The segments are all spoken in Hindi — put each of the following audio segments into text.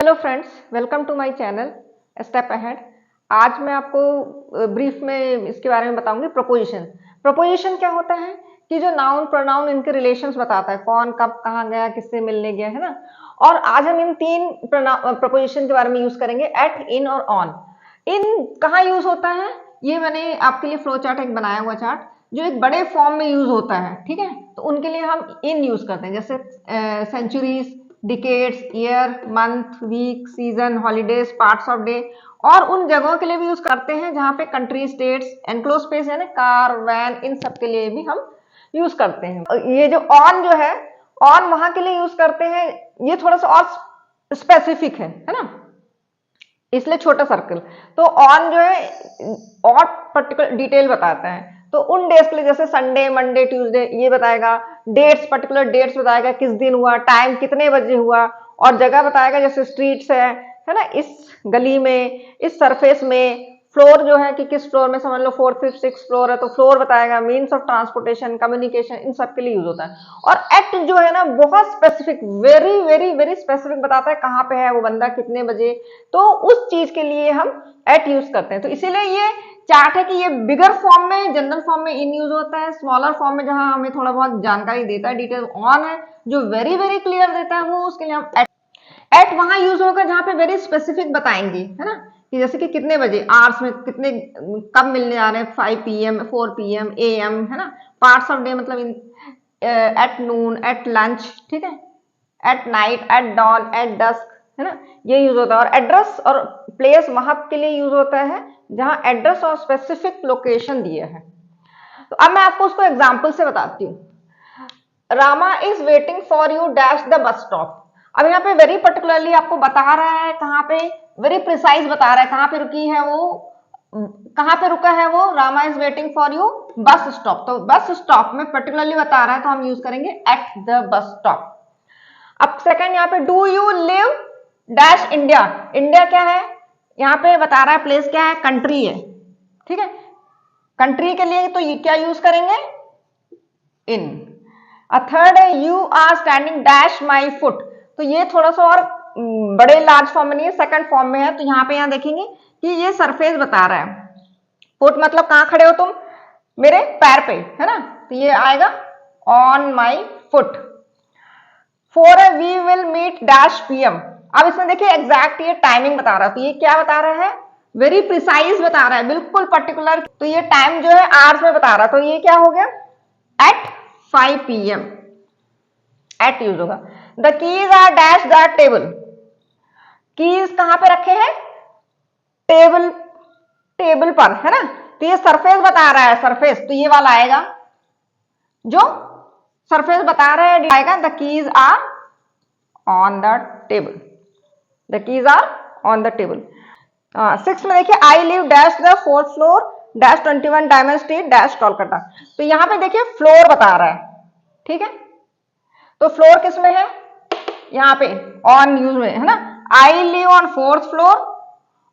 Hello friends, welcome to my channel step ahead. आज मैं आपको ब्रीफ में इसके बारे में बताऊंगी। प्रपोजिशन। प्रपोजिशन क्या होता है कि जो नाउन प्रोनाउन इनके रिलेशंस बताता है, कौन कब कहाँ गया, किससे मिलने गया, है ना। और आज हम इन तीन प्रपोजिशन के बारे में यूज करेंगे, एट, इन और ऑन। इन कहाँ यूज होता है, ये मैंने आपके लिए फ्लो चार्ट एक बनाया हुआ चार्ट जो एक बड़े फॉर्म में यूज होता है, ठीक है। तो उनके लिए हम इन यूज करते हैं, जैसे centuries, decades, year, month, week, season, holidays, parts of day. और उन जगहों के लिए भी यूज करते हैं जहां पे कंट्री, स्टेट्स, एनक्लोज स्पेस है ना, कार, वैन, इन सब के लिए भी हम यूज करते हैं। ये जो ऑन जो है, ऑन वहां के लिए यूज करते हैं, ये थोड़ा सा और स्पेसिफिक है ना, इसलिए छोटा सर्कल। तो ऑन जो है और पर्टिकुलर डिटेल बताता है। तो उन डेज के लिए जैसे संडे, मंडे, ट्यूसडे, ये बताएगा। डेट्स, पर्टिकुलर डेट्स बताएगा, किस दिन हुआ, टाइम कितने बजे हुआ, और जगह बताएगा, जैसे स्ट्रीट्स है ना, इस गली में, इस सरफेस में। फ्लोर जो है कि किस फ्लोर में, समझ लो 4th 5th 6th फ्लोर है तो फ्लोर बताएगा। मीन्स ऑफ ट्रांसपोर्टेशन, कम्युनिकेशन, इन सब के लिए यूज होता है। और एट जो है ना, बहुत specific, very very very specific बताता है कहाँ पे है वो बंदा, कितने बजे। तो उस चीज के लिए हम एट यूज करते हैं। तो इसीलिए ये चार्ट है कि ये बिगर फॉर्म में, जनरल फॉर्म में इन यूज होता है, स्मॉलर फॉर्म में जहां हमें थोड़ा बहुत जानकारी देता है, डिटेल ऑन है जो वेरी वेरी क्लियर देता है, वो उसके लिए हम एट वहां यूज होगा जहां पे वेरी स्पेसिफिक बताएंगे, है ना, कि जैसे कि कितने बजे, आवर्स में कितने, कब मिलने आ रहे हैं, 5 PM, 4 PM, AM, है ना। पार्ट्स ऑफ डे मतलब एट नून, एट लंच, ठीक है, at night, at dawn, at dusk, है ना, ये यूज होता है। और एड्रेस और प्लेस वहां के लिए यूज होता है जहां एड्रेस और स्पेसिफिक लोकेशन दिए है। तो अब मैं आपको उसको एग्जाम्पल से बताती हूँ। Rama is waiting for you dash the bus stop. अब यहाँ पे वेरी पर्टिकुलरली आपको बता रहा है कहाँ पे, वेरी प्रिसाइज बता रहा है कहाँ पे रुकी है वो, कहाँ पे रुका है वो। Rama is waiting for you bus stop, तो बस स्टॉप में पर्टिकुलरली बता रहा है तो हम यूज करेंगे एट द बस स्टॉप। अब सेकंड यहाँ पे, do you live dash India. India क्या है, यहाँ पे बता रहा है प्लेस क्या है, कंट्री है, ठीक है। कंट्री के लिए तो ये क्या यूज करेंगे, इन। थर्ड है, you are standing dash my foot. तो ये थोड़ा सा और बड़े लार्ज फॉर्म में नहीं है, सेकंड फॉर्म में है। तो यहाँ पे यहाँ देखेंगे कि ये सरफेस बता रहा है। फुट मतलब कहाँ खड़े हो तुम, मेरे पैर पे, है ना, तो ये आएगा ऑन माई फुट। फोर है, we will meet dash PM। अब इसमें देखिए एग्जैक्ट ये टाइमिंग बता रहा है, तो ये क्या बता रहा है, वेरी प्रिसाइज बता रहा है, बिल्कुल पर्टिकुलर। तो ये टाइम जो है आवर्स में बता रहा है, तो ये क्या हो गया, एट 5 PM, एट यूज होगा। The keys are dash the table. Keys कहां पे रखे हैं, टेबल, टेबल पर, है ना। तो ये सरफेस बता रहा है, सरफेस, तो ये वाला आएगा जो सरफेस बता रहा है, आएगा the keys are on the table, the keys are on the table. 6 में देखिए, I live dash the 4th floor dash 21 diamond street dash Kolkata. तो यहां पे देखिए फ्लोर बता रहा है, ठीक है। तो फ्लोर किस में है, यहाँ पे ऑन यूज में, है ना। आई लिव ऑन 4th फ्लोर,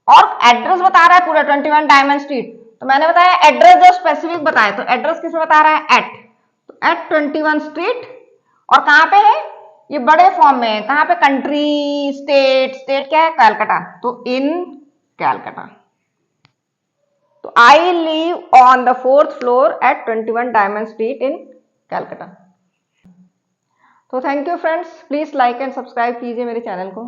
और एड्रेस बता रहा है पूरा 21 डायमंड स्ट्रीट। तो मैंने बताया एड्रेस जो स्पेसिफिक बताया, तो एड्रेस किस में बता रहा है, एट, तो एट 21 स्ट्रीट। और कहाँ पे है, ये बड़े फॉर्म में है, कहाँ पे, कंट्री, स्टेट, स्टेट क्या है, कैलकाटा, तो इन कैलकाटा। तो I live on the 4th floor at 21 diamond street in Calcutta. तो thank you friends, please like and subscribe कीजिए मेरे चैनल को।